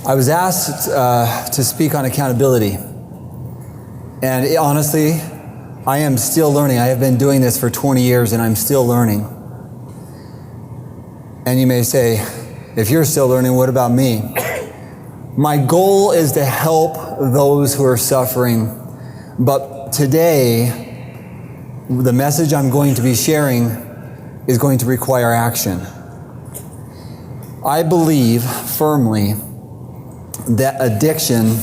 I was asked to speak on accountability. And honestly, I am still learning. I have been doing this for 20 years and I'm still learning. And you may say, if you're still learning, what about me? My goal is to help those who are suffering. But today, the message I'm going to be sharing is going to require action. I believe firmly that addiction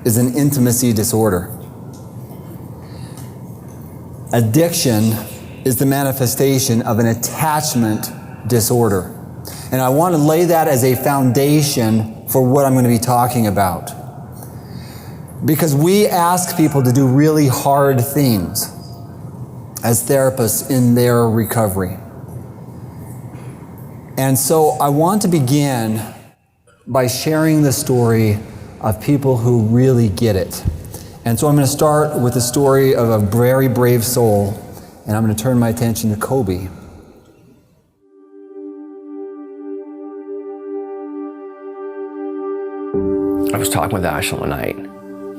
is an intimacy disorder. Addiction is the manifestation of an attachment disorder. And I want to lay that as a foundation for what I'm going to be talking about. Because we ask people to do really hard things as therapists in their recovery. And so I want to begin by sharing the story of people who really get it. And so I'm going to start with the story of a very brave soul, and I'm going to turn my attention to Kobe. I was talking with Ashlyn one night,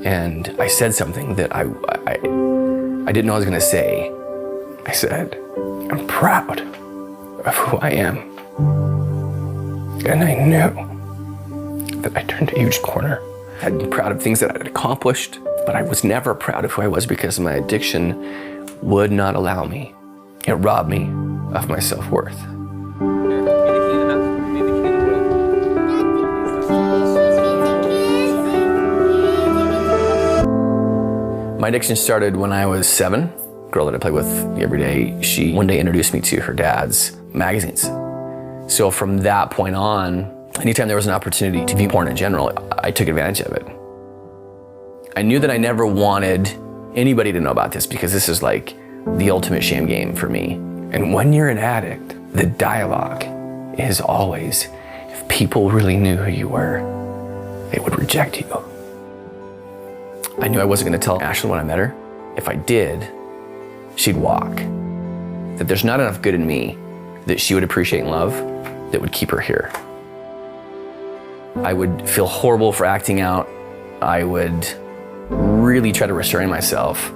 and I said something that I didn't know I was going to say. I said, I'm proud of who I am. And I knew that I turned a huge corner. I'd be proud of things that I'd accomplished, but I was never proud of who I was because my addiction would not allow me. It robbed me of my self-worth. My addiction started when I was 7. A girl that I played with every day, she one day introduced me to her dad's magazines. So from that point on, anytime there was an opportunity to view porn in general, I took advantage of it. I knew that I never wanted anybody to know about this because this is like the ultimate shame game for me. And when you're an addict, the dialogue is always, if people really knew who you were, they would reject you. I knew I wasn't going to tell Ashlyn when I met her. If I did, she'd walk. That there's not enough good in me that she would appreciate and love that would keep her here. I would feel horrible for acting out. I would really try to restrain myself.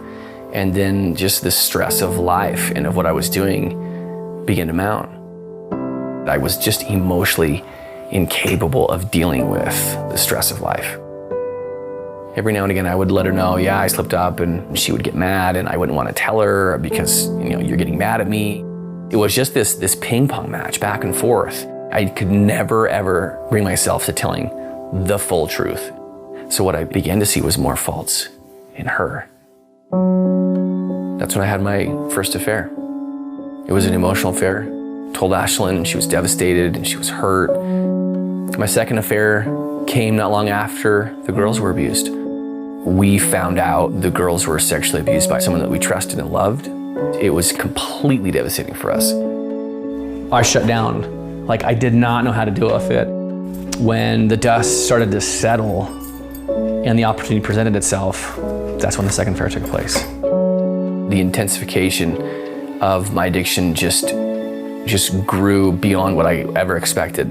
And then just the stress of life and of what I was doing began to mount. I was just emotionally incapable of dealing with the stress of life. Every now and again, I would let her know, yeah, I slipped up, and she would get mad, and I wouldn't want to tell her because, you're getting mad at me. It was just this ping pong match back and forth. I could never, ever bring myself to telling the full truth. So what I began to see was more faults in her. That's when I had my first affair. It was an emotional affair. Told Ashlyn, and she was devastated, and she was hurt. My second affair came not long after the girls were abused. We found out the girls were sexually abused by someone that we trusted and loved. It was completely devastating for us. I shut down. Like, I did not know how to deal with it. When the dust started to settle and the opportunity presented itself, that's when the second affair took place. The intensification of my addiction just grew beyond what I ever expected.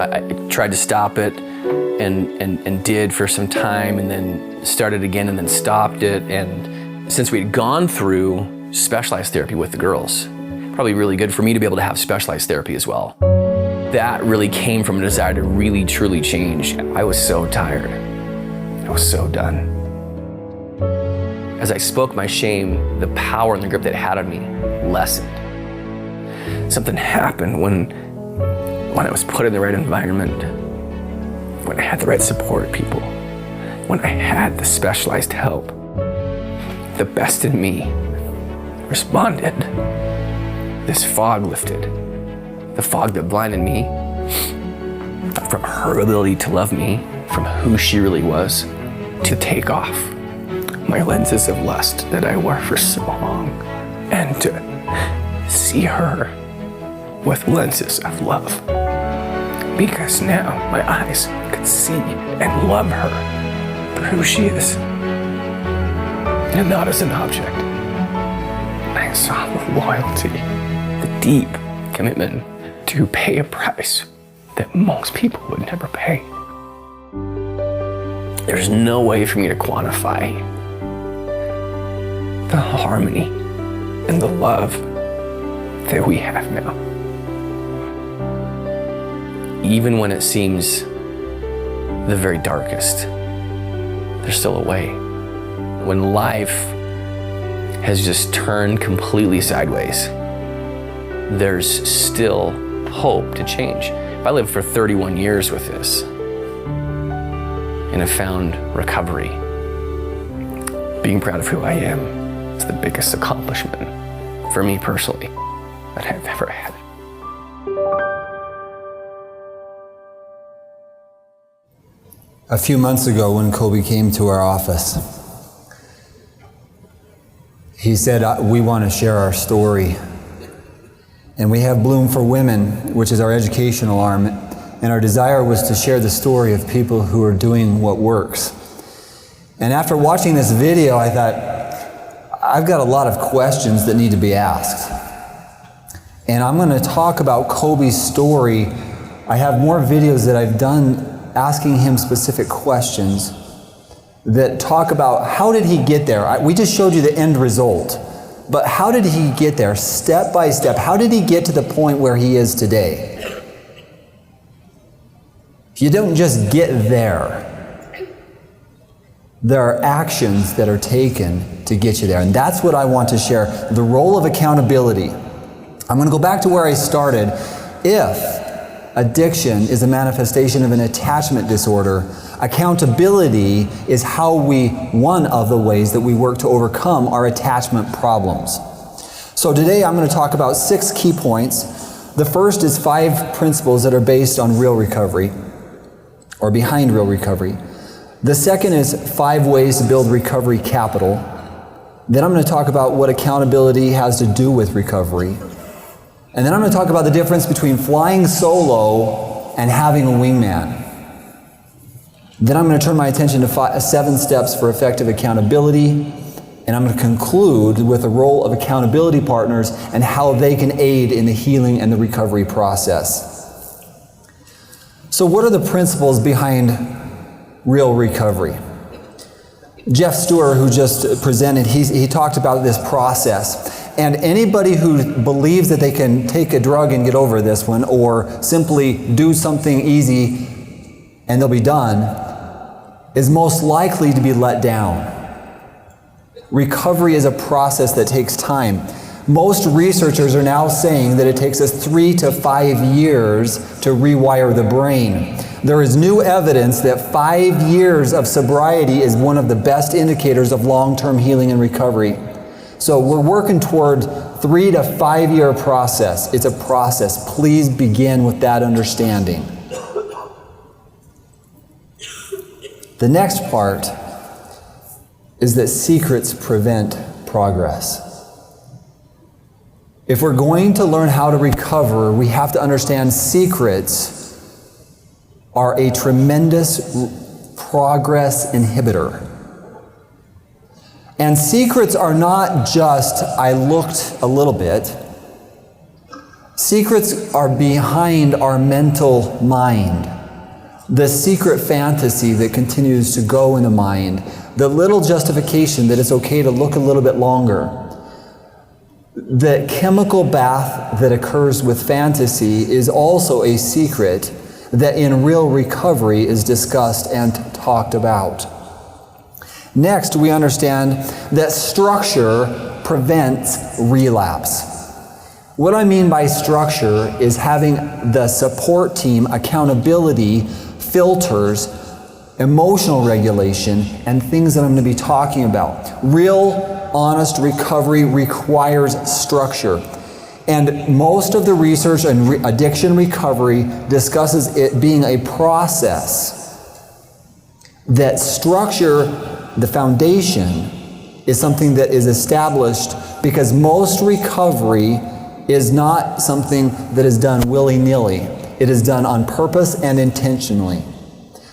I tried to stop it and did for some time, and then started again and then stopped it. And since we had gone through specialized therapy with the girls, probably really good for me to be able to have specialized therapy as well. That really came from a desire to really, truly change. I was so tired. I was so done. As I spoke my shame, the power and the grip that it had on me lessened. Something happened when I was put in the right environment, when I had the right support people, when I had the specialized help. The best in me responded. This fog lifted. The fog that blinded me from her ability to love me, from who she really was, to take off my lenses of lust that I wore for so long, and to see her with lenses of love. Because now my eyes could see and love her for who she is, and not as an object. I saw the loyalty, the deep commitment to pay a price that most people would never pay. There's no way for me to quantify the harmony and the love that we have now. Even when it seems the very darkest, there's still a way. When life has just turned completely sideways, there's still hope to change. If I lived for 31 years with this and have found recovery, being proud of who I am is the biggest accomplishment for me personally that I've ever had. A few months ago when Kobe came to our office, he said, we want to share our story. And we have Bloom for Women, which is our educational arm, and our desire was to share the story of people who are doing what works. And after watching this video, I thought, I've got a lot of questions that need to be asked. And I'm going to talk about Kobe's story. I have more videos that I've done asking him specific questions that talk about how did he get there. We just showed you the end result, but how did he get there step by step? How did he get to the point where he is today? You don't just get there. There are actions that are taken to get you there, and that's what I want to share. The role of accountability. I'm going to go back to where I started. If addiction is a manifestation of an attachment disorder, accountability is one of the ways that we work to overcome our attachment problems. So today I'm going to talk about 6 key points. The first is 5 principles that are based on real recovery, or behind real recovery. The second is 5 ways to build recovery capital. Then I'm going to talk about what accountability has to do with recovery. And then I'm going to talk about the difference between flying solo and having a wingman. Then I'm going to turn my attention to 7 steps for effective accountability. And I'm going to conclude with the role of accountability partners and how they can aid in the healing and the recovery process. So what are the principles behind real recovery? Jeff Stewart, who just presented, he talked about this process. And anybody who believes that they can take a drug and get over this one, or simply do something easy and they'll be done, is most likely to be let down. Recovery is a process that takes time. Most researchers are now saying that it takes us 3 to 5 years to rewire the brain. There is new evidence that 5 years of sobriety is one of the best indicators of long-term healing and recovery. So we're working toward 3 to 5 year process. It's a process. Please begin with that understanding. The next part is that secrets prevent progress. If we're going to learn how to recover, we have to understand secrets are a tremendous progress inhibitor. And secrets are not just, I looked a little bit. Secrets are behind our mental mind. The secret fantasy that continues to go in the mind. The little justification that it's okay to look a little bit longer. The chemical bath that occurs with fantasy is also a secret that in real recovery is discussed and talked about. Next, we understand that structure prevents relapse. What I mean by structure is having the support team, accountability, filters, emotional regulation, and things that I'm going to be talking about. Real, honest recovery requires structure. And most of the research in addiction recovery discusses it being a process. That structure, the foundation, is something that is established because most recovery is not something that is done willy-nilly. It is done on purpose and intentionally.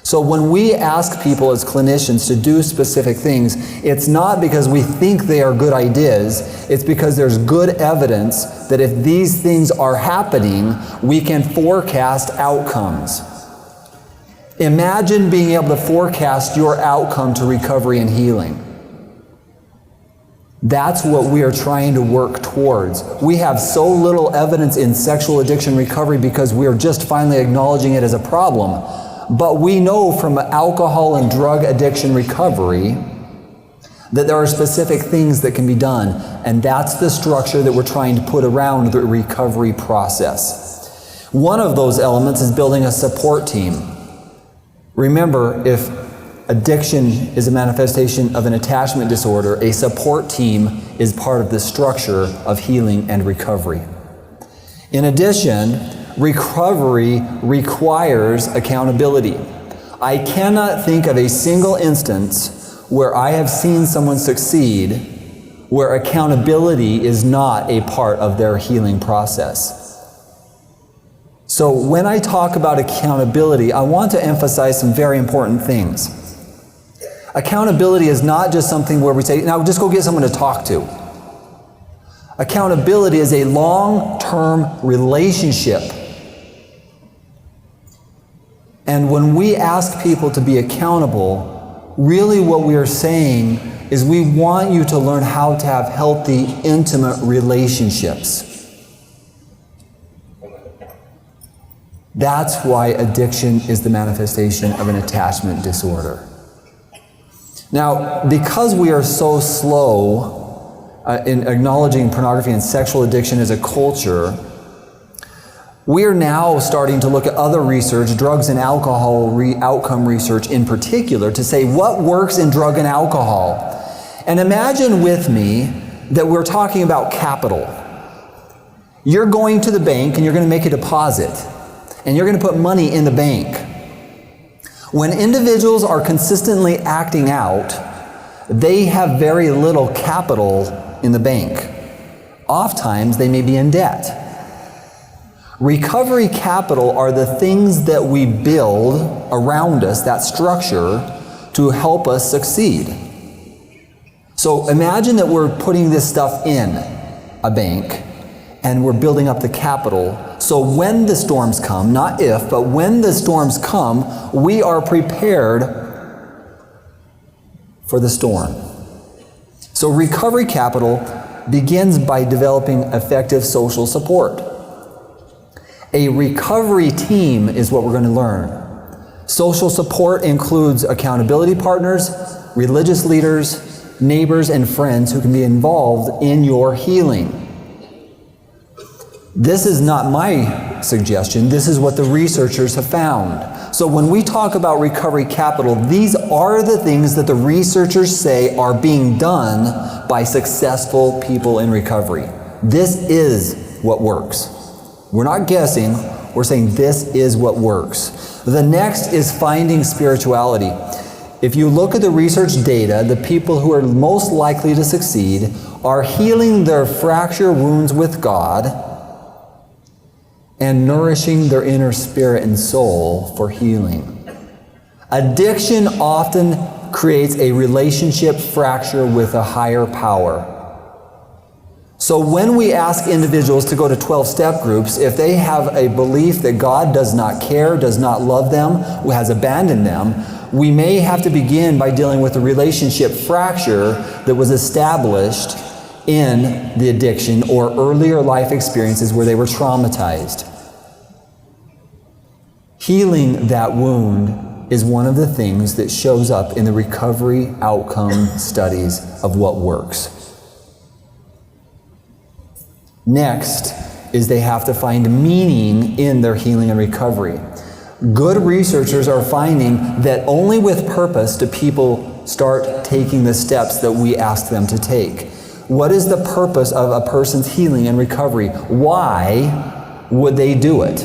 So when we ask people as clinicians to do specific things, it's not because we think they are good ideas, it's because there's good evidence that if these things are happening, we can forecast outcomes. Imagine being able to forecast your outcome to recovery and healing. That's what we are trying to work towards. We have so little evidence in sexual addiction recovery because we are just finally acknowledging it as a problem. But we know from alcohol and drug addiction recovery that there are specific things that can be done, and that's the structure that we're trying to put around the recovery process. One of those elements is building a support team. Remember, if addiction is a manifestation of an attachment disorder, a support team is part of the structure of healing and recovery. In addition, recovery requires accountability. I cannot think of a single instance where I have seen someone succeed where accountability is not a part of their healing process. So when I talk about accountability, I want to emphasize some very important things. Accountability is not just something where we say, now just go get someone to talk to. Accountability is a long-term relationship. And when we ask people to be accountable, really what we are saying is we want you to learn how to have healthy, intimate relationships. That's why addiction is the manifestation of an attachment disorder. Now, because we are so slow in acknowledging pornography and sexual addiction as a culture, we are now starting to look at other research, drugs and alcohol outcome research in particular, to say what works in drug and alcohol. And imagine with me that we're talking about capital. You're going to the bank and you're going to make a deposit, and you're going to put money in the bank. When individuals are consistently acting out, they have very little capital in the bank. Oftentimes, they may be in debt. Recovery capital are the things that we build around us, that structure, to help us succeed. So imagine that we're putting this stuff in a bank and we're building up the capital. So when the storms come, not if, but when the storms come, we are prepared for the storm. So recovery capital begins by developing effective social support. A recovery team is what we're going to learn. Social support includes accountability partners, religious leaders, neighbors, and friends who can be involved in your healing. This is not my suggestion. This is what the researchers have found. So when we talk about recovery capital, these are the things that the researchers say are being done by successful people in recovery. This is what works. We're not guessing, we're saying this is what works. The next is finding spirituality. If you look at the research data, the people who are most likely to succeed are healing their fracture wounds with God and nourishing their inner spirit and soul for healing. Addiction often creates a relationship fracture with a higher power. So when we ask individuals to go to 12-step groups, if they have a belief that God does not care, does not love them, who has abandoned them, we may have to begin by dealing with the relationship fracture that was established in the addiction or earlier life experiences where they were traumatized. Healing that wound is one of the things that shows up in the recovery outcome studies of what works. Next is they have to find meaning in their healing and recovery. Good researchers are finding that only with purpose do people start taking the steps that we ask them to take. What is the purpose of a person's healing and recovery? Why would they do it?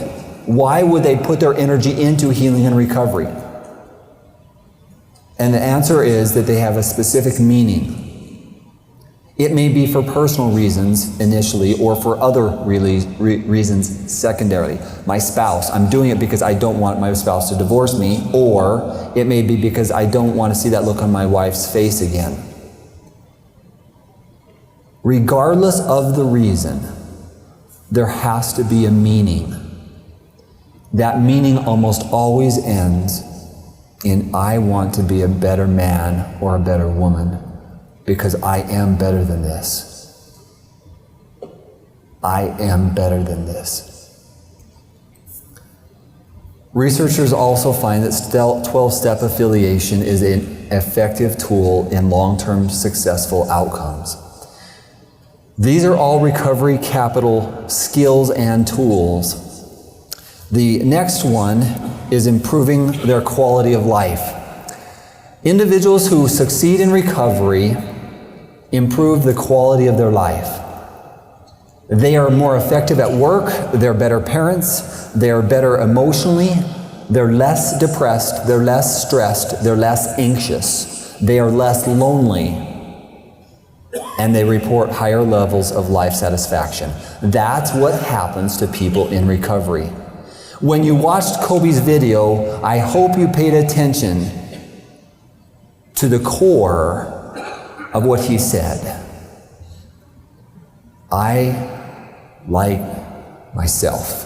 Why would they put their energy into healing and recovery? And the answer is that they have a specific meaning. It may be for personal reasons initially or for other reasons secondarily. My spouse, I'm doing it because I don't want my spouse to divorce me, or it may be because I don't want to see that look on my wife's face again. Regardless of the reason, there has to be a meaning. That meaning almost always ends in I want to be a better man or a better woman because I am better than this. I am better than this. Researchers also find that 12-step affiliation is an effective tool in long-term successful outcomes. These are all recovery capital skills and tools. The next one is improving their quality of life. Individuals who succeed in recovery improve the quality of their life. They are more effective at work, they're better parents, they're better emotionally, they're less depressed, they're less stressed, they're less anxious, they are less lonely, and they report higher levels of life satisfaction. That's what happens to people in recovery. When you watched Kobe's video, I hope you paid attention to the core of what he said. I like myself.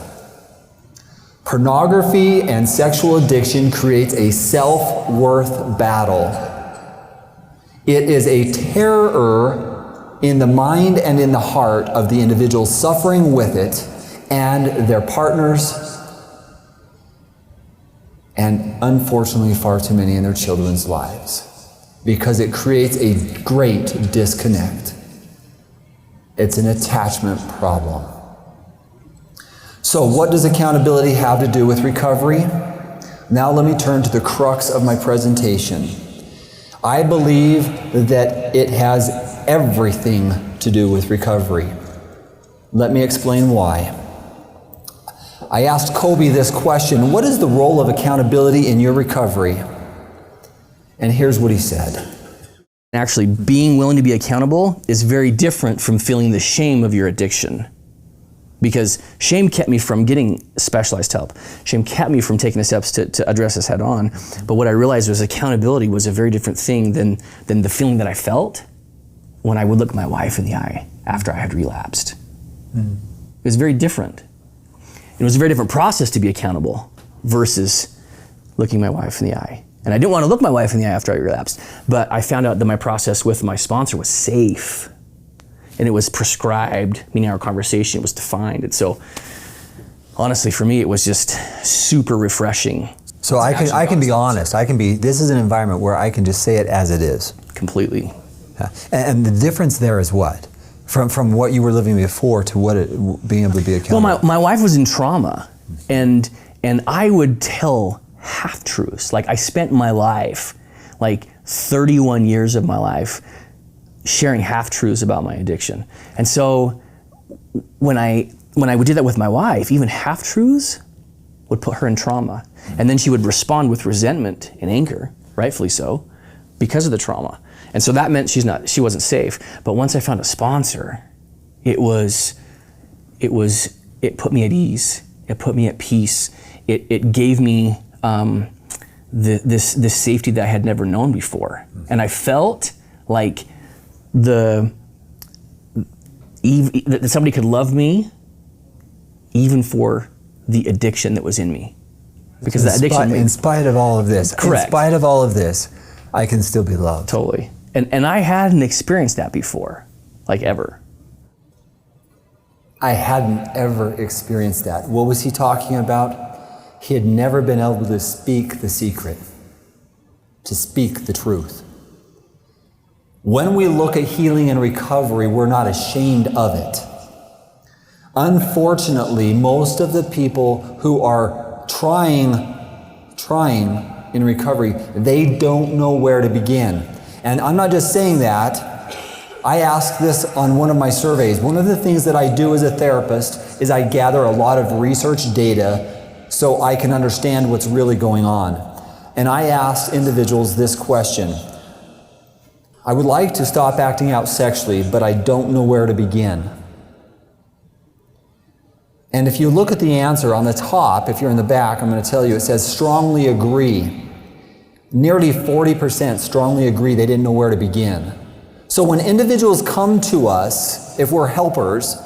Pornography and sexual addiction creates a self-worth battle. It is a terror in the mind and in the heart of the individual suffering with it and their partners, and unfortunately far too many in their children's lives, because it creates a great disconnect. It's an attachment problem. So what does accountability have to do with recovery? Now let me turn to the crux of my presentation. I believe that it has everything to do with recovery. Let me explain why. I asked Kobe this question: what is the role of accountability in your recovery? And here's what he said. Actually, being willing to be accountable is very different from feeling the shame of your addiction. Because shame kept me from getting specialized help. Shame kept me from taking the steps to address this head on. But what I realized was accountability was a very different thing than the feeling that I felt when I would look my wife in the eye after I had relapsed. It was very different. It was a very different process to be accountable versus looking my wife in the eye. And I didn't want to look my wife in the eye after I relapsed, but I found out that my process with my sponsor was safe. And it was prescribed, meaning our conversation was defined. And so, honestly, for me, it was just super refreshing. So I can be honest. This is an environment where I can just say it as it is. Completely. And the difference there is what? From what you were living before to being able to be accountable? Well, my wife was in trauma, and I would tell half-truths. Like, I spent my life, like 31 years of my life, sharing half-truths about my addiction. And so when I would do that with my wife, even half-truths would put her in trauma. And then she would respond with resentment and anger, rightfully so, because of the trauma. And so that meant she wasn't safe. But once I found a sponsor, it put me at ease. It put me at peace. It gave me this safety that I had never known before. And I felt like that somebody could love me even for the addiction that was in me. Because that addiction... In spite of all of this. Correct. In spite of all of this, I can still be loved. Totally. And I hadn't experienced that before, like ever. I hadn't ever experienced that. What was he talking about? He had never been able to speak the secret, to speak the truth. When we look at healing and recovery, we're not ashamed of it. Unfortunately, most of the people who are trying in recovery, they don't know where to begin. And I'm not just saying that. I asked this on one of my surveys. One of the things that I do as a therapist is I gather a lot of research data so I can understand what's really going on. And I asked individuals this question: I would like to stop acting out sexually, but I don't know where to begin. And if you look at the answer on the top, if you're in the back, I'm going to tell you, it says strongly agree. Nearly 40% strongly agree they didn't know where to begin. So when individuals come to us, if we're helpers,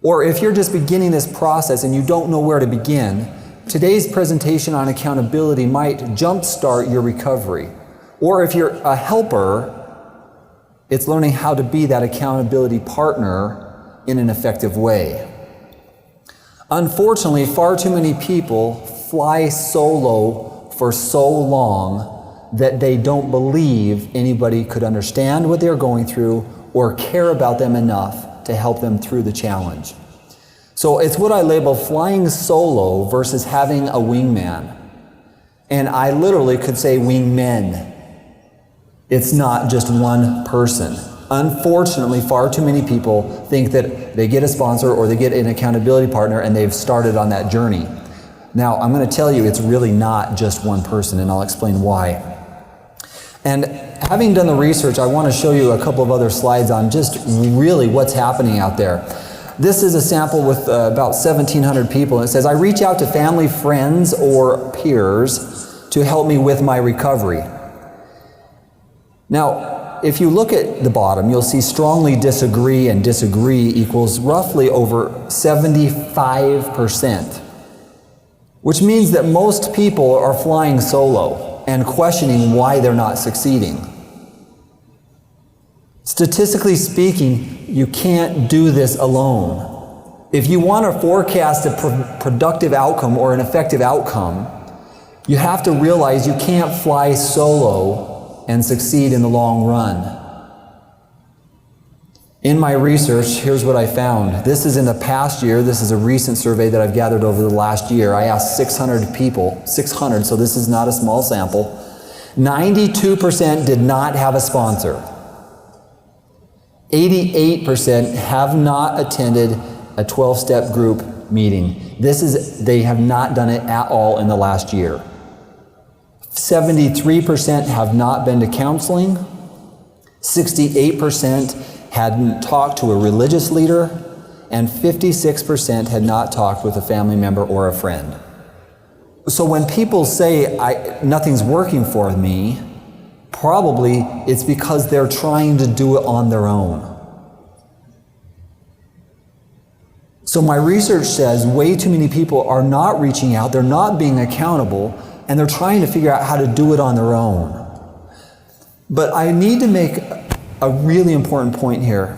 or if you're just beginning this process and you don't know where to begin, Today's presentation on accountability might jumpstart your recovery. Or if you're a helper, it's learning how to be that accountability partner in an effective way. Unfortunately, far too many people fly solo for so long that they don't believe anybody could understand what they're going through or care about them enough to help them through the challenge. So it's what I label flying solo versus having a wingman. And I literally could say wingmen. It's not just one person. Unfortunately, far too many people think that they get a sponsor or they get an accountability partner and they've started on that journey. Now, I'm going to tell you it's really not just one person, and I'll explain why. And having done the research, I want to show you a couple of other slides on just really what's happening out there. This is a sample with about 1,700 people, and it says, I reach out to family, friends, or peers to help me with my recovery. Now, if you look at the bottom, you'll see strongly disagree and disagree equals roughly over 75%, which means that most people are flying solo and questioning why they're not succeeding. Statistically speaking, you can't do this alone. If you want to forecast a productive outcome or an effective outcome, you have to realize you can't fly solo and succeed in the long run. In my research, here's what I found. This is in the past year. This is a recent survey that I've gathered over the last year. I asked 600 people, 600, so this is not a small sample. 92% did not have a sponsor. 88% have not attended a 12-step group meeting. They have not done it at all in the last year. 73% have not been to counseling. 68% hadn't talked to a religious leader, and 56% had not talked with a family member or a friend. So when people say, nothing's working for me, probably it's because they're trying to do it on their own. So my research says way too many people are not reaching out, they're not being accountable, and they're trying to figure out how to do it on their own. But I need to make a really important point here.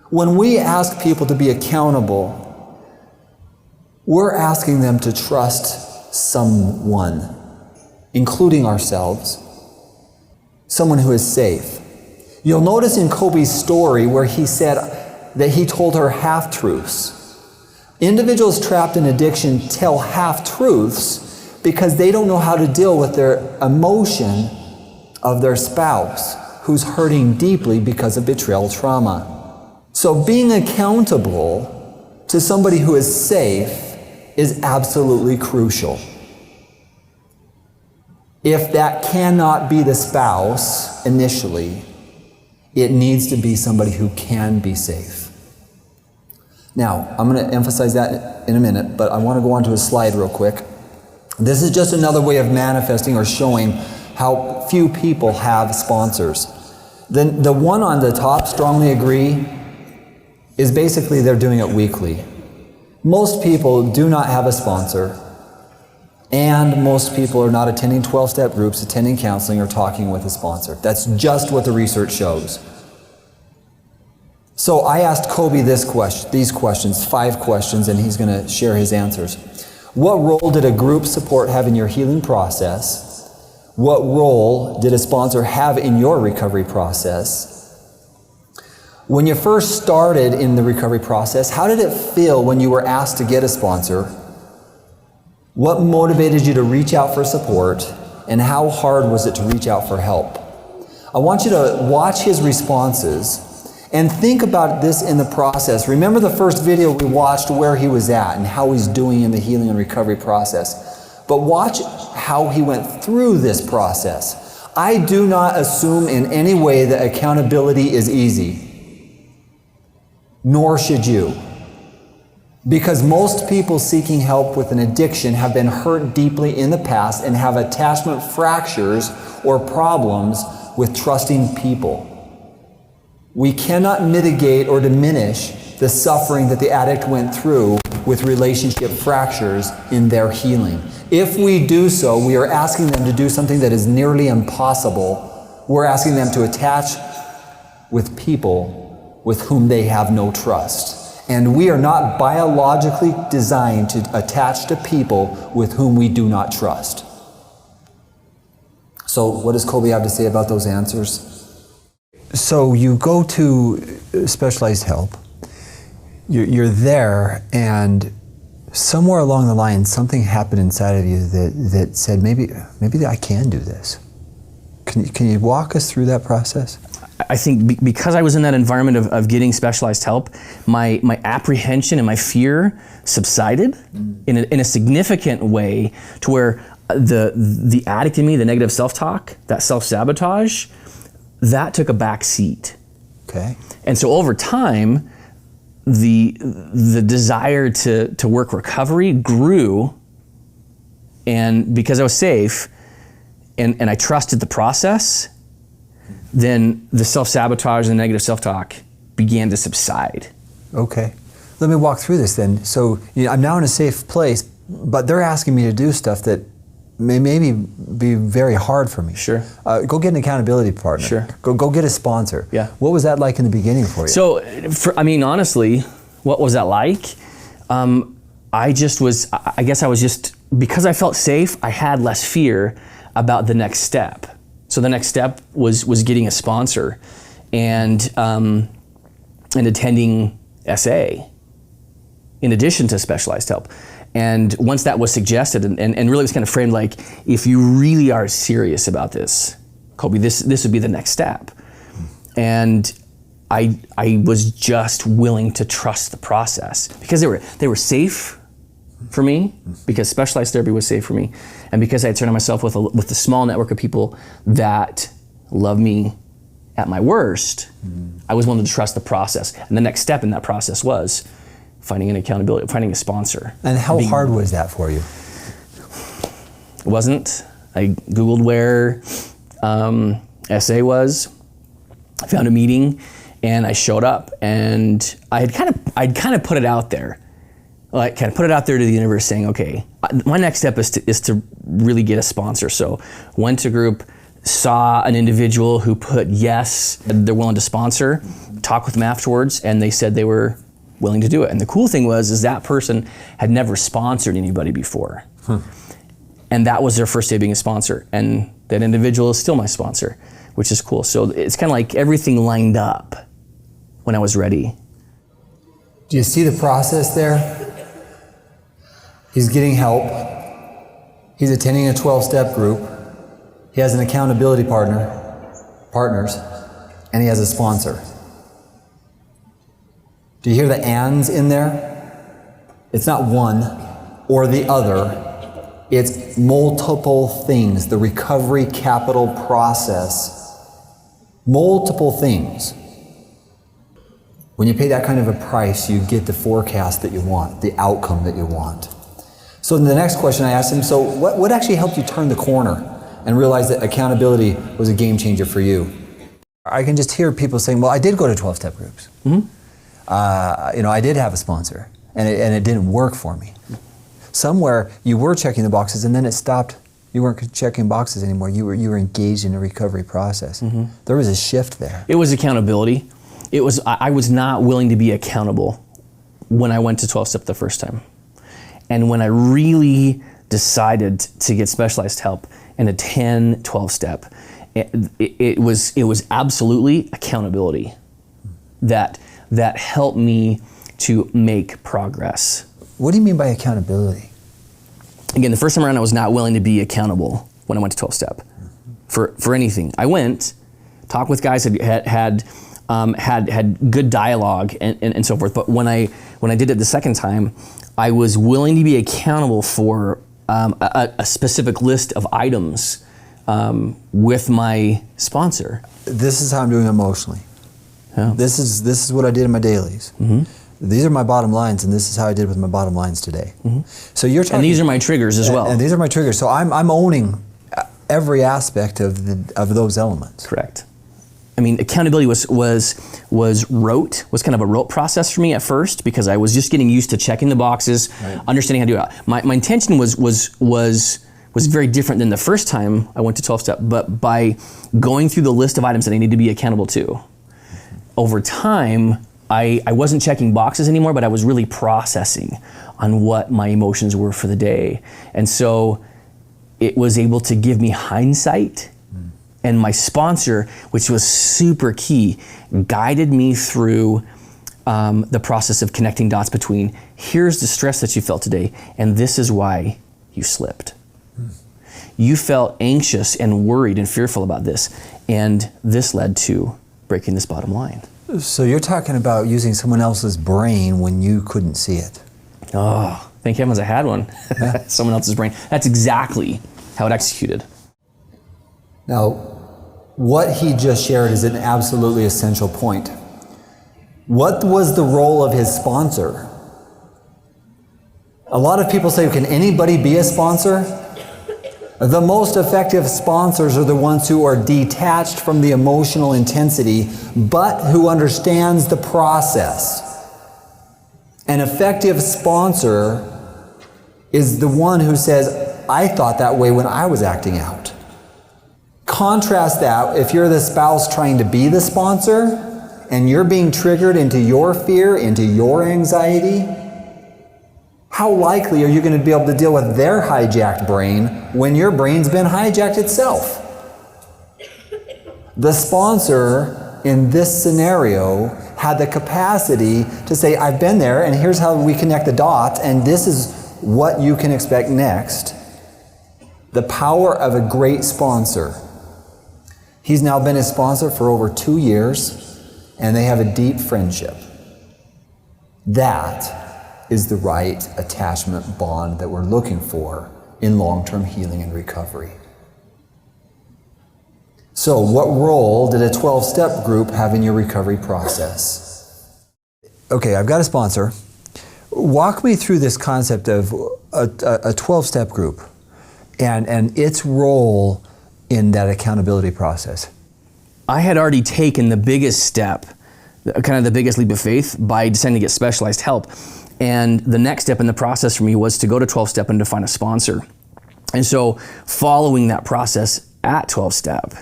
When we ask people to be accountable, we're asking them to trust someone, including ourselves, someone who is safe. You'll notice in Kobe's story where he said that he told her half-truths. Individuals trapped in addiction tell half-truths because they don't know how to deal with their emotion of their spouse who's hurting deeply because of betrayal trauma. So being accountable to somebody who is safe is absolutely crucial. If that cannot be the spouse initially, it needs to be somebody who can be safe. Now, I'm going to emphasize that in a minute, but I want to go on to a slide real quick. This is just another way of manifesting or showing how few people have sponsors. Then the one on the top, strongly agree, is basically they're doing it weekly. Most people do not have a sponsor, and most people are not attending 12-step groups, attending counseling, or talking with a sponsor. That's just what the research shows. So I asked Kobe these questions, 5 questions, and he's going to share his answers. What role did a group support have in your healing process? What role did a sponsor have in your recovery process? When you first started in the recovery process, how did it feel when you were asked to get a sponsor? What motivated you to reach out for support? And how hard was it to reach out for help? I want you to watch his responses and think about this in the process. Remember the first video we watched where he was at and how he's doing in the healing and recovery process. But watch how he went through this process. I do not assume in any way that accountability is easy. Nor should you. Because most people seeking help with an addiction have been hurt deeply in the past and have attachment fractures or problems with trusting people. We cannot mitigate or diminish the suffering that the addict went through with relationship fractures in their healing. If we do so, we are asking them to do something that is nearly impossible. We're asking them to attach with people with whom they have no trust. And we are not biologically designed to attach to people with whom we do not trust. So what does Colby have to say about those answers? So you go to specialized help. You're there, and somewhere along the line, something happened inside of you that said, maybe I can do this. Can you walk us through that process? I think because I was in that environment of getting specialized help, my apprehension and my fear subsided in a significant way, to where the addict in me, the negative self-talk, that self-sabotage, that took a back seat. Okay. And so over time, the desire to work recovery grew, and because I was safe and I trusted the process, then the self-sabotage and the negative self-talk began to subside. Okay. Let me walk through this then. So I'm now in a safe place, but they're asking me to do stuff that may maybe be very hard for me. Sure. Go get an accountability partner. Sure. Go get a sponsor. Yeah. What was that like in the beginning for you? So, honestly, what was that like? I guess I was just, because I felt safe, I had less fear about the next step. So the next step was getting a sponsor and attending SA in addition to specialized help. And once that was suggested and really was kind of framed like, if you really are serious about this, Colby, this would be the next step. And I was just willing to trust the process because they were safe for me, because specialized therapy was safe for me, and because I had surrounded myself with a small network of people that love me at my worst. I was willing to trust the process. And the next step in that process was finding an accountability, finding a sponsor. And how hard was that for you? It wasn't. I Googled where SA was, I found a meeting, and I showed up, and I'd kind of put it out there. Like, kind of put it out there to the universe saying, okay, my next step is to really get a sponsor. So went to group, saw an individual who put yes, they're willing to sponsor, talked with them afterwards, and they said they were willing to do it. And the cool thing was that person had never sponsored anybody before. And that was their first day being a sponsor. And that individual is still my sponsor, which is cool. So it's kind of like everything lined up when I was ready. Do you see the process there? He's getting help. He's attending a 12-step group. He has an accountability partners, and he has a sponsor. Do you hear the ands in there? It's not one or the other. It's multiple things. The recovery capital process. Multiple things. When you pay that kind of a price, you get the forecast that you want, the outcome that you want. So the next question I asked him, so what actually helped you turn the corner and realize that accountability was a game changer for you? I can just hear people saying, well, I did go to 12-step groups. I did have a sponsor, and it didn't work for me. Somewhere you were checking the boxes, and then it stopped. You weren't checking boxes anymore. You were engaged in a recovery process. There was a shift there. It was accountability. I was not willing to be accountable when I went to 12-step the first time. And when I really decided to get specialized help and attend 12-step, it was absolutely accountability that helped me to make progress. What do you mean by accountability? Again, the first time around, I was not willing to be accountable when I went to 12-step for anything. I went, talked with guys that had good dialogue and so forth. But when I did it the second time, I was willing to be accountable for a specific list of items with my sponsor. This is how I'm doing emotionally. Yeah. This is what I did in my dailies. These are my bottom lines, and this is how I did with my bottom lines today. So you're talking, and these are my triggers as well. And these are my triggers. So I'm owning every aspect of those elements. Correct. accountability was kind of a rote process for me at first, because I was just getting used to checking the boxes, understanding how to do it. My intention was very different than the first time I went to 12-step, but by going through the list of items that I need to be accountable to, over time, I wasn't checking boxes anymore, but I was really processing on what my emotions were for the day. And so it was able to give me hindsight. And my sponsor, which was super key, guided me through the process of connecting dots between, here's the stress that you felt today, and this is why you slipped. You felt anxious and worried and fearful about this, and this led to breaking this bottom line. So you're talking about using someone else's brain when you couldn't see it. Oh, thank heavens I had one. Someone else's brain. That's exactly how it executed. Now, what he just shared is an absolutely essential point. What was the role of his sponsor? A lot of people say, can anybody be a sponsor? The most effective sponsors are the ones who are detached from the emotional intensity, but who understands the process. An effective sponsor is the one who says, I thought that way when I was acting out. Contrast that if you're the spouse trying to be the sponsor and you're being triggered into your fear, into your anxiety. How likely are you going to be able to deal with their hijacked brain when your brain's been hijacked itself? The sponsor in this scenario had the capacity to say, I've been there and here's how we connect the dots and this is what you can expect next. The power of a great sponsor. He's now been his sponsor for over 2 years, and they have a deep friendship. That is the right attachment bond that we're looking for in long-term healing and recovery. So, what role did a 12-step group have in your recovery process? Okay, I've got a sponsor. Walk me through this concept of a 12-step group and its role in that accountability process. I had already taken the biggest step, kind of the biggest leap of faith, by deciding to get specialized help. And the next step in the process for me was to go to 12-step and to find a sponsor. And so following that process at 12-step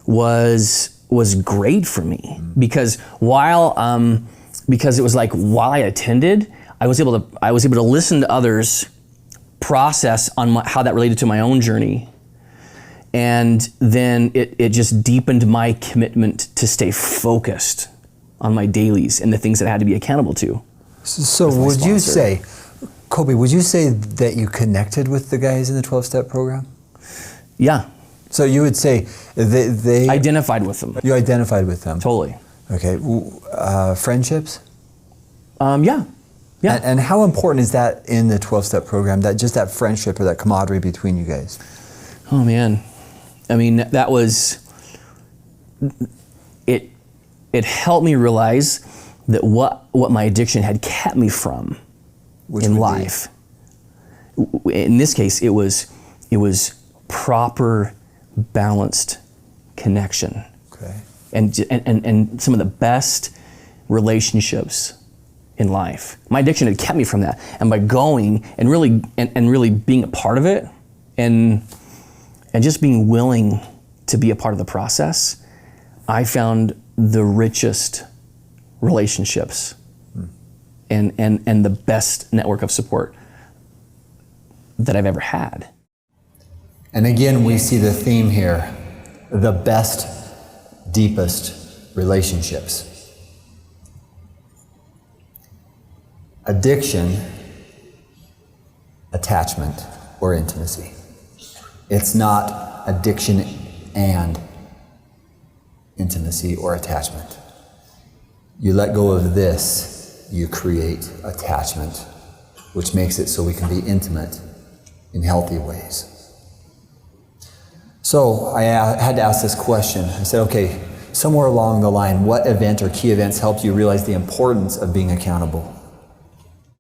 was great for me, because because it was like while I attended, I was able to listen to others process on how that related to my own journey. And then it just deepened my commitment to stay focused on my dailies and the things that I had to be accountable to. So would you say, Kobe, would you say that you connected with the guys in the 12-step program? Yeah. So you would say they identified with them. You identified with them. Totally. Okay. Friendships? Yeah. Yeah. And how important is that in the 12-step program, that friendship or that camaraderie between you guys? Oh man. I mean, that was, it helped me realize that what my addiction had kept me from in life. In this case, it was proper, balanced connection. Okay. And some of the best relationships in life. My addiction had kept me from that. And by going and really being a part of it and just being willing to be a part of the process, I found the richest relationships and the best network of support that I've ever had. And again, we see the theme here, the best, deepest relationships. Addiction, attachment, or intimacy. It's not addiction and intimacy or attachment. You let go of this, you create attachment, which makes it so we can be intimate in healthy ways. So I had to ask this question. I said, okay, somewhere along the line, what event or key events helped you realize the importance of being accountable?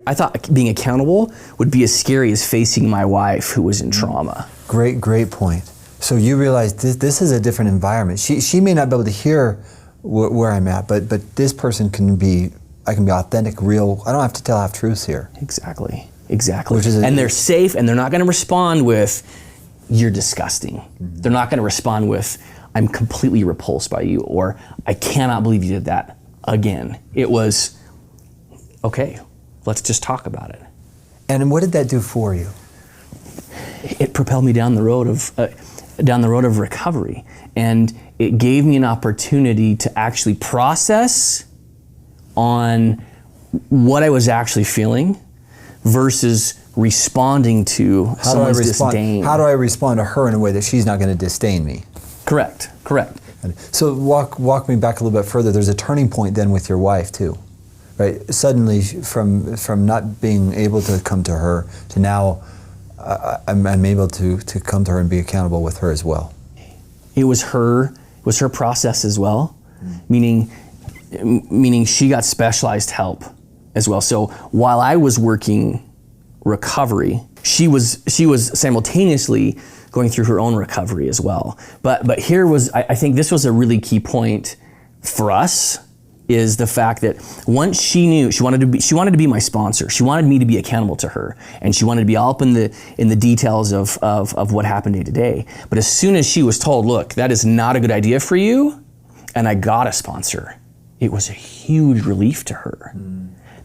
I thought being accountable would be as scary as facing my wife who was in trauma. Great point. So you realize this is a different environment. She may not be able to hear where I'm at, but this person I can be authentic, real. I don't have to tell half truths here. Exactly. And they're safe, and they're not going to respond with, "You're disgusting." Mm-hmm. They're not going to respond with, "I'm completely repulsed by you," or "I cannot believe you did that again." It was, "Okay, let's just talk about it." And what did that do for you? It propelled me down the road of recovery, and it gave me an opportunity to actually process on what I was actually feeling versus responding to someone's disdain. How do I respond to her in a way that she's not going to disdain me? Correct. So walk me back a little bit further. There's a turning point then with your wife too, right? Suddenly from not being able to come to her to now I'm able to come to her and be accountable with her as well. It was her process as well, meaning she got specialized help as well. So while I was working recovery, she was simultaneously going through her own recovery as well. But here was, I think this was a really key point for us, is the fact that once she knew, she wanted to be my sponsor. She wanted me to be accountable to her, and she wanted to be all up in the details of what happened day to day. But as soon as she was told, "Look, that is not a good idea for you," and I got a sponsor, it was a huge relief to her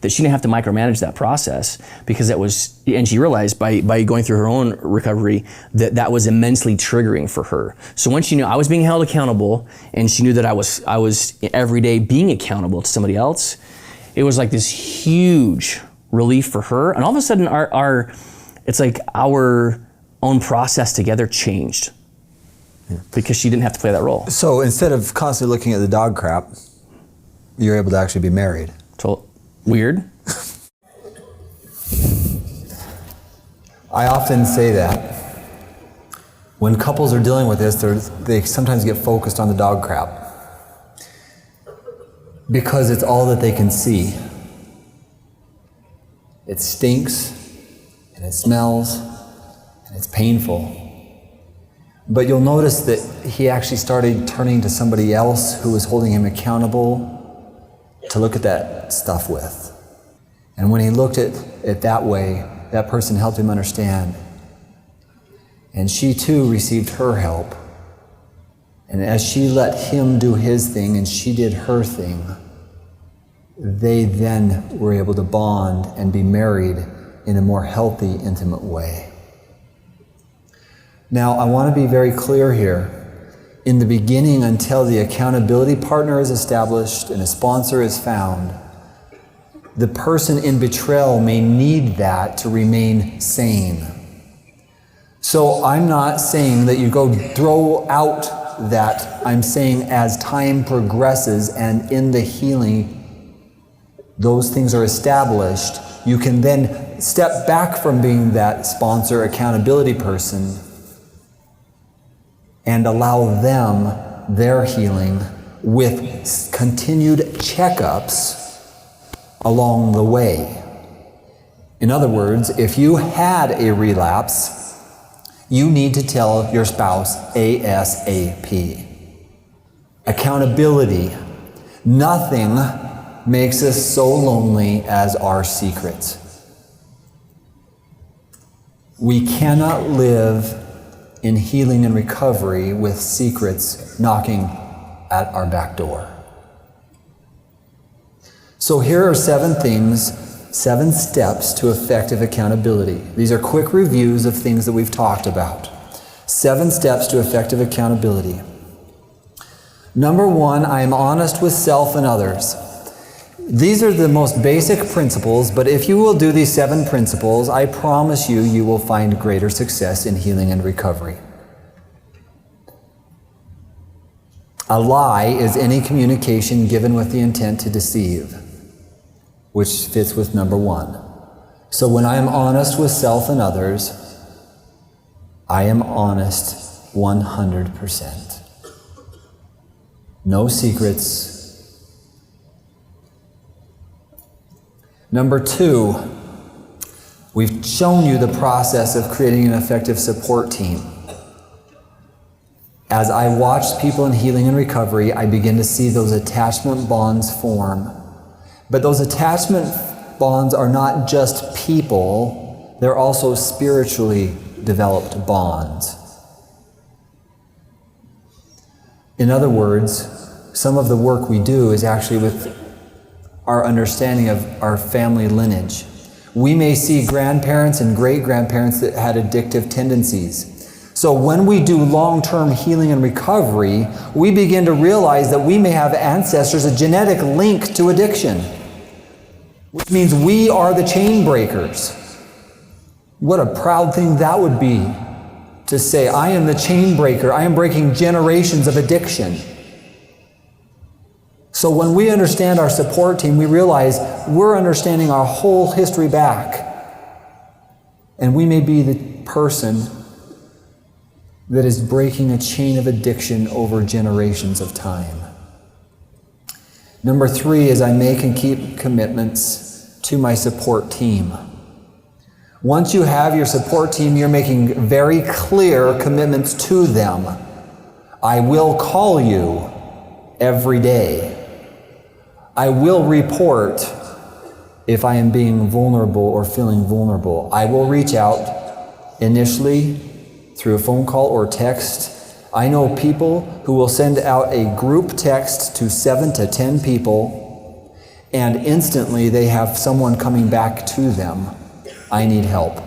that she didn't have to micromanage that process, because and she realized by going through her own recovery that was immensely triggering for her. So when she knew I was being held accountable, and she knew that I was every day being accountable to somebody else, it was like this huge relief for her. And all of a sudden it's like our own process together changed, because she didn't have to play that role. So instead of constantly looking at the dog crap, you're able to actually be married. Weird. I often say that when couples are dealing with this, they sometimes get focused on the dog crap because it's all that they can see. It stinks, and it smells, and it's painful. But you'll notice that he actually started turning to somebody else who was holding him accountable to look at that stuff with. And when he looked at it that way, that person helped him understand. And she too received her help. And as she let him do his thing and she did her thing, they then were able to bond and be married in a more healthy, intimate way. Now, I want to be very clear here. In the beginning, until the accountability partner is established and a sponsor is found, the person in betrayal may need that to remain sane. So I'm not saying that you go throw out that. I'm saying as time progresses and in the healing, those things are established, you can then step back from being that sponsor accountability person and allow them their healing with continued checkups along the way. In other words, if you had a relapse, you need to tell your spouse ASAP. Accountability. Nothing makes us so lonely as our secrets. We cannot live in healing and recovery with secrets knocking at our back door. So here are 7 steps to effective accountability. These are quick reviews of things that we've talked about. 7 steps to effective accountability. Number 1, I am honest with self and others. These are the most basic principles, but if you will do these 7 principles, I promise you, you will find greater success in healing and recovery. A lie is any communication given with the intent to deceive, which fits with number 1. So when I am honest with self and others, I am honest 100%. No secrets. Number 2, we've shown you the process of creating an effective support team. As I watch people in healing and recovery, I begin to see those attachment bonds form. But those attachment bonds are not just people, they're also spiritually developed bonds. In other words, some of the work we do is actually with our understanding of our family lineage. We may see grandparents and great-grandparents that had addictive tendencies. So when we do long-term healing and recovery, we begin to realize that we may have ancestors, a genetic link to addiction, which means we are the chain breakers. What a proud thing that would be, to say, I am the chain breaker. I am breaking generations of addiction. So when we understand our support team, we realize we're understanding our whole history back. And we may be the person that is breaking a chain of addiction over generations of time. Number 3 is I make and keep commitments to my support team. Once you have your support team, you're making very clear commitments to them. I will call you every day. I will report if I am being vulnerable or feeling vulnerable. I will reach out initially through a phone call or text. I know people who will send out a group text to 7 to 10 people, and instantly they have someone coming back to them. I need help.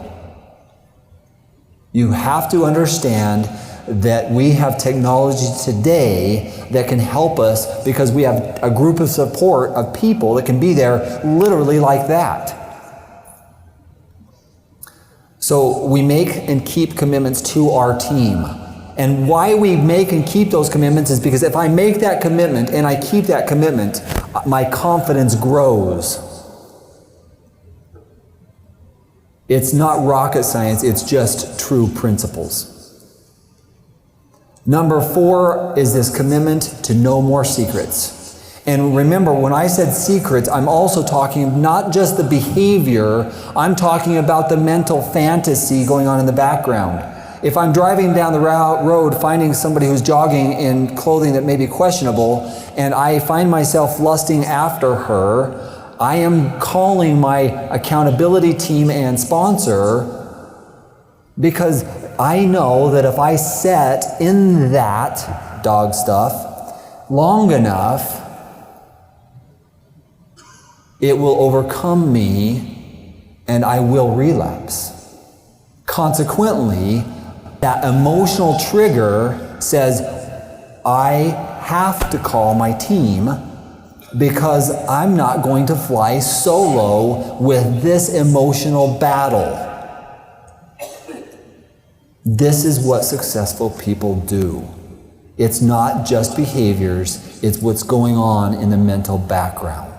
You have to understand that we have technology today that can help us because we have a group of support of people that can be there literally like that. So we make and keep commitments to our team. And why we make and keep those commitments is because if I make that commitment and I keep that commitment, my confidence grows. It's not rocket science, it's just true principles. Number 4 is this commitment to no more secrets. And remember, when I said secrets, I'm also talking not just the behavior, I'm talking about the mental fantasy going on in the background. If I'm driving down the road finding somebody who's jogging in clothing that may be questionable, and I find myself lusting after her, I am calling my accountability team and sponsor because I know that if I sit in that dog stuff long enough, it will overcome me and I will relapse. Consequently, that emotional trigger says, I have to call my team because I'm not going to fly solo with this emotional battle. This is what successful people do. It's not just behaviors, it's what's going on in the mental background.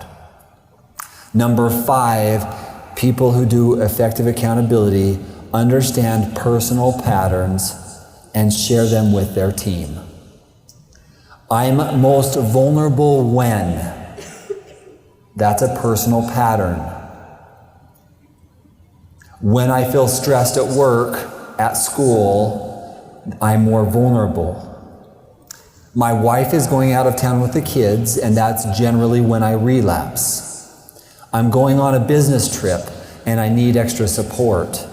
Number 5, people who do effective accountability understand personal patterns and share them with their team. I'm most vulnerable when. That's a personal pattern. When I feel stressed at work, at school, I'm more vulnerable. My wife is going out of town with the kids, and that's generally when I relapse. I'm going on a business trip, and I need extra support.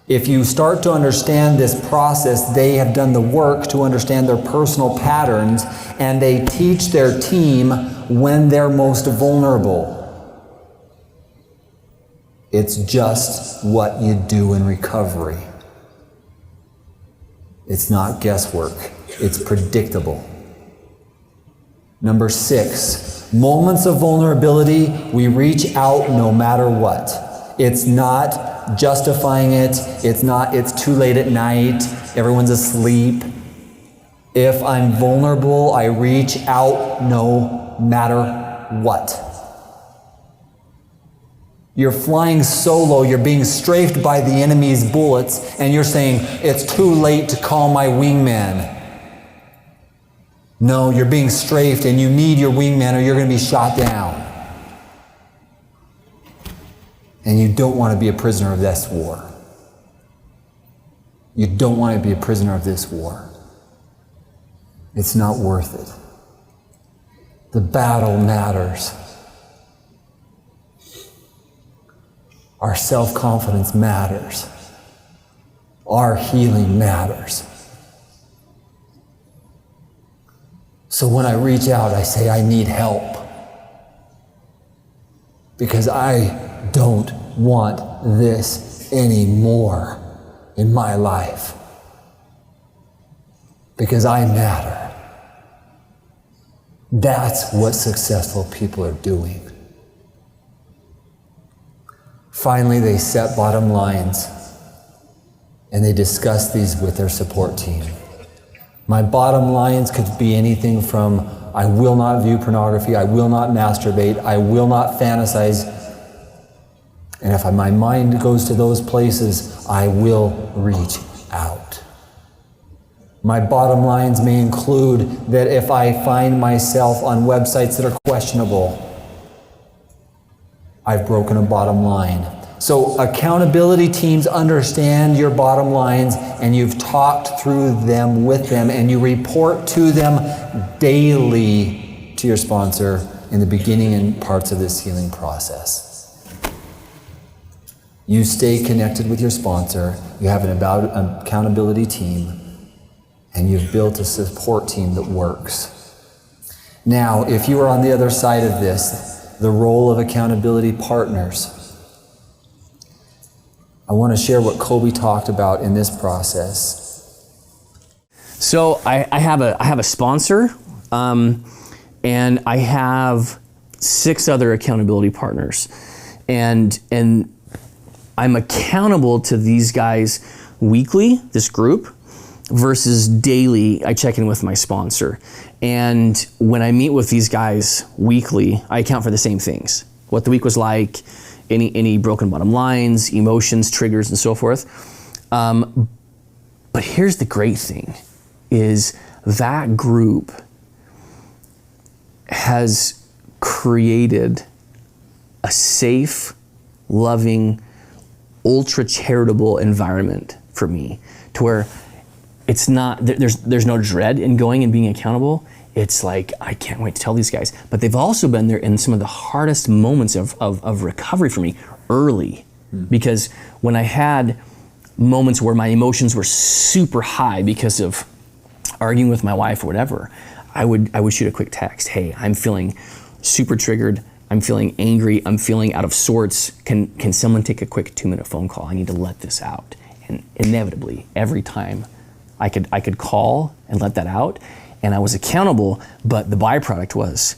If you start to understand this process, they have done the work to understand their personal patterns, and they teach their team when they're most vulnerable. It's just what you do in recovery. It's not guesswork. It's predictable. Number 6, moments of vulnerability, we reach out no matter what. It's not justifying it. It's not, it's too late at night, everyone's asleep. If I'm vulnerable, I reach out no matter what. You're flying solo, you're being strafed by the enemy's bullets, and you're saying, it's too late to call my wingman. No, you're being strafed and you need your wingman or you're going to be shot down. And you don't want to be a prisoner of this war. You don't want to be a prisoner of this war. It's not worth it. The battle matters. Our self-confidence matters. Our healing matters. So when I reach out, I say, I need help. Because I don't want this anymore in my life. Because I matter. That's what successful people are doing. Finally, they set bottom lines and they discuss these with their support team. My bottom lines could be anything from I will not view pornography, I will not masturbate, I will not fantasize, and if my mind goes to those places, I will reach out. My bottom lines may include that if I find myself on websites that are questionable, I've broken a bottom line. So accountability teams understand your bottom lines, and you've talked through them with them, and you report to them daily to your sponsor in the beginning and parts of this healing process. You stay connected with your sponsor, you have an accountability team, and you've built a support team that works. Now, if you are on the other side of this, the role of accountability partners, I want to share what Kobe talked about in this process. So I have a sponsor, and I have 6 other accountability partners, and I'm accountable to these guys weekly, this group, versus daily. I check in with my sponsor, and when I meet with these guys weekly, I account for the same things: what the week was like, any broken bottom lines, emotions, triggers, and so forth. But here's the great thing, is that group has created a safe, loving, ultra charitable environment for me, to where it's not, there's no dread in going and being accountable. It's like, I can't wait to tell these guys. But they've also been there in some of the hardest moments of recovery for me early. Because when I had moments where my emotions were super high because of arguing with my wife or whatever, I would shoot a quick text. Hey, I'm feeling super triggered. I'm feeling angry. I'm feeling out of sorts. Can someone take a quick 2-minute phone call? I need to let this out. And inevitably, every time I could call and let that out, and I was accountable, but the byproduct was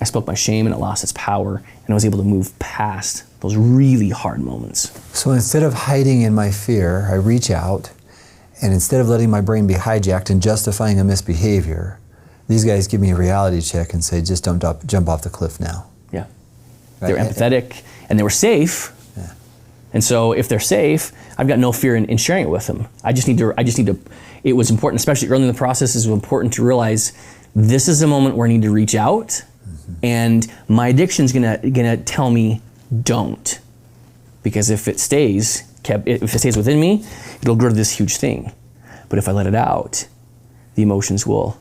I spoke my shame and it lost its power, and I was able to move past those really hard moments. So instead of hiding in my fear, I reach out, and instead of letting my brain be hijacked and justifying a misbehavior, these guys give me a reality check and say, just don't jump off the cliff now. Yeah. Right? They were empathetic, and they were safe. Yeah. And so if they're safe, I've got no fear in sharing it with them. I just need to, it was important, especially early in the process, it was important to realize this is a moment where I need to reach out, and my addiction's gonna tell me don't. Because if it stays within me, it'll grow to this huge thing. But if I let it out, the emotions will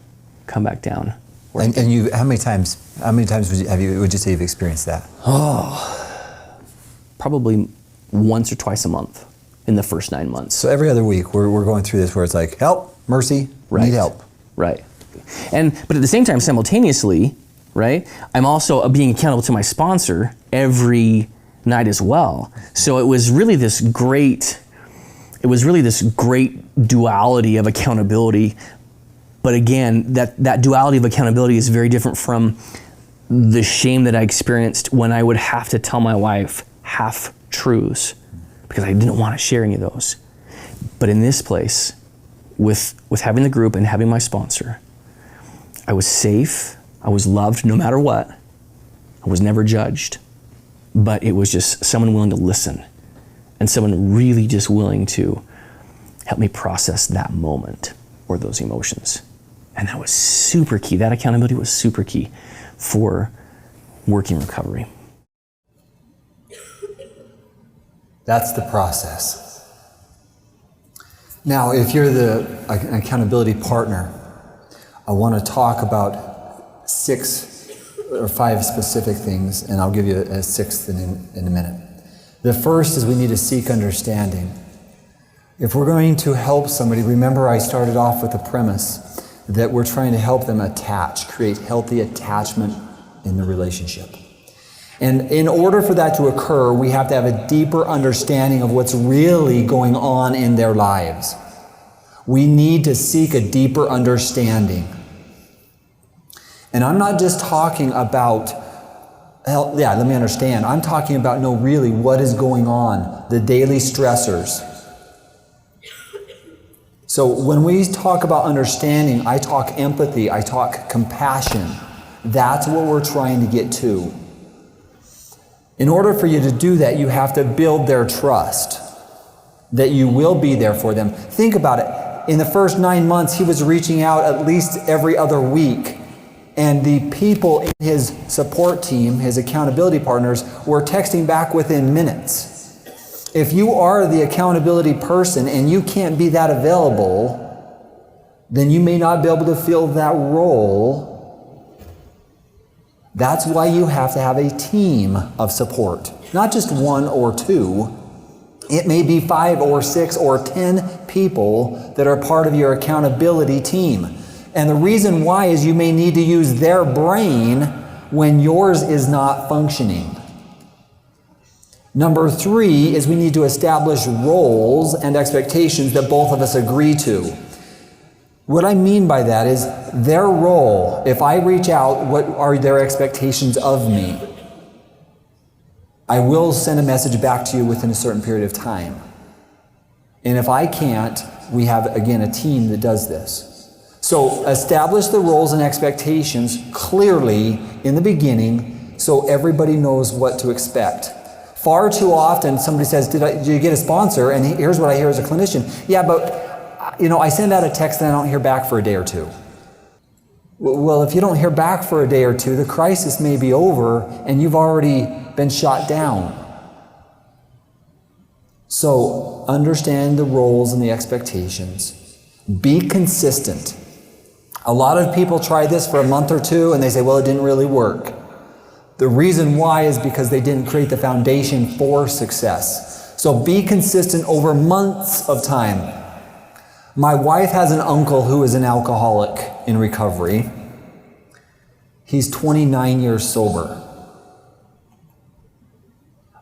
come back down. And you, how many times would you say you've experienced that? Probably once or twice a month in the first 9 months. So every other week we're going through this where it's like, help, mercy, need help. Right. But at the same time, simultaneously, right, I'm also being accountable to my sponsor every night as well. So it was really this great duality of accountability. But again, that duality of accountability is very different from the shame that I experienced when I would have to tell my wife half-truths because I didn't want to share any of those. But in this place, with having the group and having my sponsor, I was safe, I was loved no matter what, I was never judged, but it was just someone willing to listen and someone really just willing to help me process that moment or those emotions. And that was super key. That accountability was super key for working recovery. That's the process. Now, if you're the accountability partner, I want to talk about 6 or 5 specific things, and I'll give you a 6th in a minute. The first is we need to seek understanding. If we're going to help somebody, remember I started off with the premise that we're trying to help them create healthy attachment in the relationship. And in order for that to occur, we have to have a deeper understanding of what's really going on in their lives. We need to seek a deeper understanding. And I'm not just talking about, let me understand. I'm talking about, really what is going on, the daily stressors. So when we talk about understanding, I talk empathy, I talk compassion. That's what we're trying to get to. In order for you to do that, you have to build their trust that you will be there for them. Think about it. In the first 9 months, he was reaching out at least every other week. And the people in his support team, his accountability partners, were texting back within minutes. If you are the accountability person and you can't be that available, then you may not be able to fill that role. That's why you have to have a team of support, not just 1 or 2. It may be 5 or 6 or 10 people that are part of your accountability team. And the reason why is you may need to use their brain when yours is not functioning. Number 3 is we need to establish roles and expectations that both of us agree to. What I mean by that is their role. If I reach out, what are their expectations of me? I will send a message back to you within a certain period of time. And if I can't, we have, again, a team that does this. So establish the roles and expectations clearly in the beginning so everybody knows what to expect. Far too often somebody says, did you get a sponsor? And here's what I hear as a clinician. Yeah, but I send out a text and I don't hear back for a day or 2. Well, if you don't hear back for a day or 2, the crisis may be over and you've already been shot down. So understand the roles and the expectations. Be consistent. A lot of people try this for a month or 2 and they say, well, it didn't really work. The reason why is because they didn't create the foundation for success. So be consistent over months of time. My wife has an uncle who is an alcoholic in recovery. He's 29 years sober.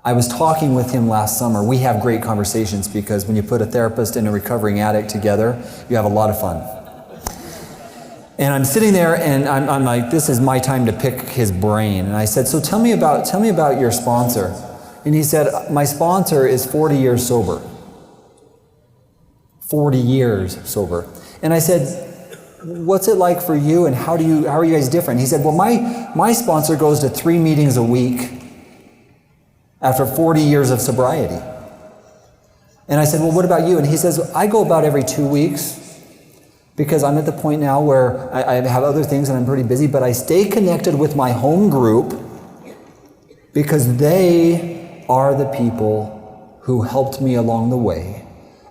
I was talking with him last summer. We have great conversations because when you put a therapist and a recovering addict together, you have a lot of fun. And I'm sitting there and I'm like, this is my time to pick his brain. And I said, so tell me about your sponsor. And he said, my sponsor is 40 years sober. 40 years sober. And I said, what's it like for you and how are you guys different? He said, well, my sponsor goes to 3 meetings a week after 40 years of sobriety. And I said, well, what about you? And he says, I go about every 2 weeks because I'm at the point now where I have other things and I'm pretty busy, but I stay connected with my home group because they are the people who helped me along the way.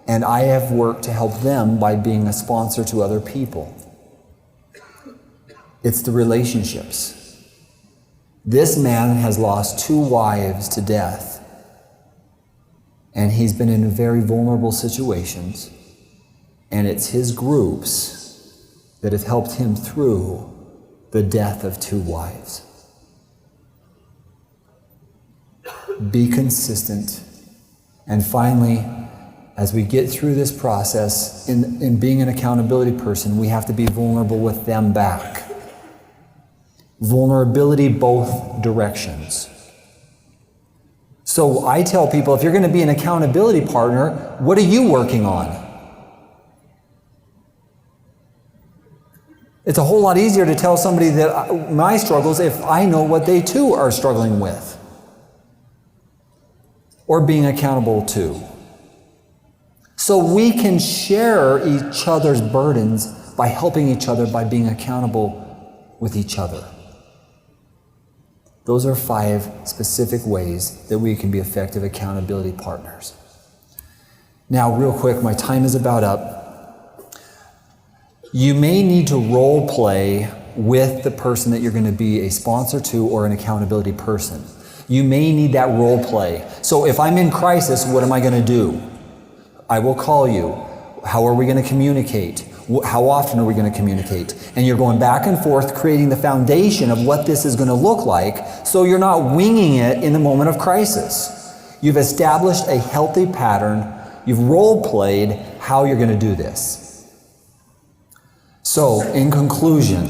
And I have worked to help them by being a sponsor to other people. It's the relationships. This man has lost 2 wives to death. And he's been in very vulnerable situations. And it's his groups that have helped him through the death of 2 wives. Be consistent. And finally, as we get through this process, in being an accountability person, we have to be vulnerable with them back. Vulnerability both directions. So I tell people, if you're going to be an accountability partner, what are you working on? It's a whole lot easier to tell somebody that my struggles if I know what they too are struggling with or being accountable to. So we can share each other's burdens by helping each other, by being accountable with each other. Those are 5 specific ways that we can be effective accountability partners. Now, real quick, my time is about up. You may need to role play with the person that you're going to be a sponsor to or an accountability person. You may need that role play. So if I'm in crisis, what am I going to do? I will call you. How are we going to communicate? How often are we going to communicate? And you're going back and forth, creating the foundation of what this is going to look like, so you're not winging it in the moment of crisis. You've established a healthy pattern. You've role-played how you're going to do this. So, in conclusion,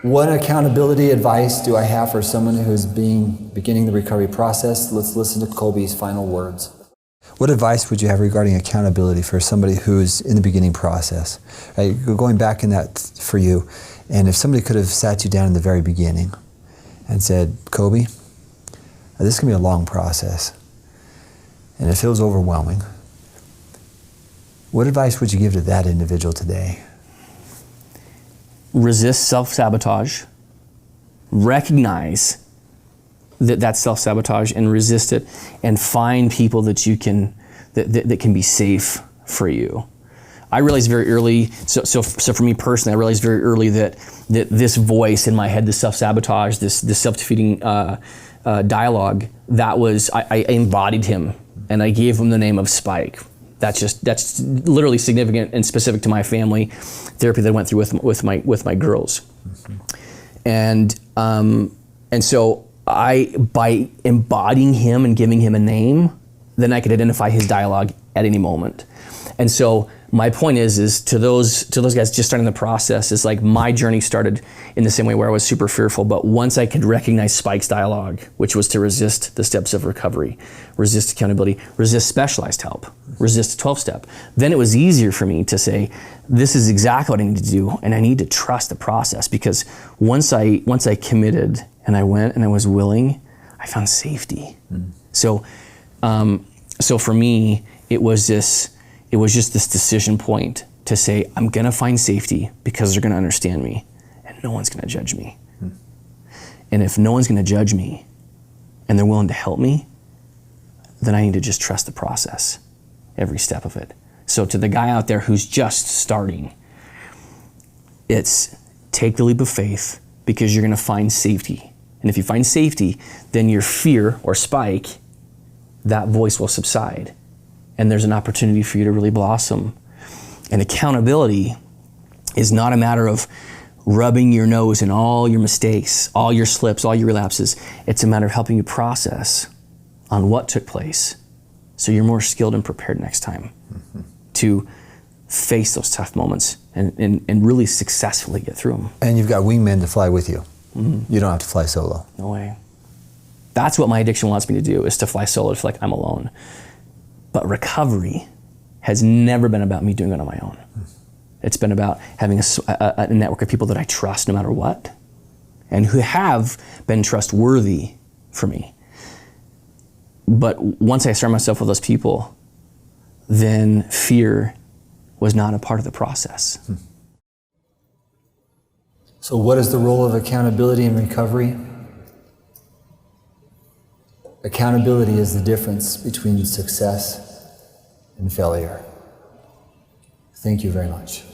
what accountability advice do I have for someone who's beginning the recovery process? Let's listen to Colby's final words. What advice would you have regarding accountability for somebody who's in the beginning process? Right, going back in that for you, and if somebody could have sat you down in the very beginning and said, Colby, this is going to be a long process, and it feels overwhelming. What advice would you give to that individual today? Resist self-sabotage. Recognize that's self-sabotage and resist it, and find people that you can that can be safe for you. I realized very early, so for me personally, I realized very early that this voice in my head, this self-sabotage, this self-defeating dialogue, I embodied him, and I gave him the name of Spike. That's literally significant and specific to my family therapy that I went through with my girls. Mm-hmm. And so by embodying him and giving him a name, then I could identify his dialogue at any moment. And so my point is to those guys just starting the process, is like my journey started in the same way where I was super fearful, but once I could recognize Spike's dialogue, which was to resist the steps of recovery, resist accountability, resist specialized help, resist 12-step, then it was easier for me to say, this is exactly what I need to do, and I need to trust the process, because once I committed and I went and I was willing, I found safety. Mm. So for me, it was just this decision point to say, I'm gonna find safety because they're gonna understand me, and no one's gonna judge me. Hmm. And if no one's gonna judge me and they're willing to help me, then I need to just trust the process, every step of it. So to the guy out there who's just starting, it's take the leap of faith, because you're gonna find safety. And if you find safety, then your fear or Spike, that voice will subside. And there's an opportunity for you to really blossom. And accountability is not a matter of rubbing your nose in all your mistakes, all your slips, all your relapses. It's a matter of helping you process on what took place, so you're more skilled and prepared next time to face those tough moments and really successfully get through them. And you've got wingmen to fly with you. Mm-hmm. You don't have to fly solo. No way. That's what my addiction wants me to do, is to fly solo, to feel like I'm alone. But recovery has never been about me doing it on my own. It's been about having a network of people that I trust no matter what, and who have been trustworthy for me. But once I surround myself with those people, then fear was not a part of the process. So what is the role of accountability in recovery? Accountability is the difference between success and failure. Thank you very much.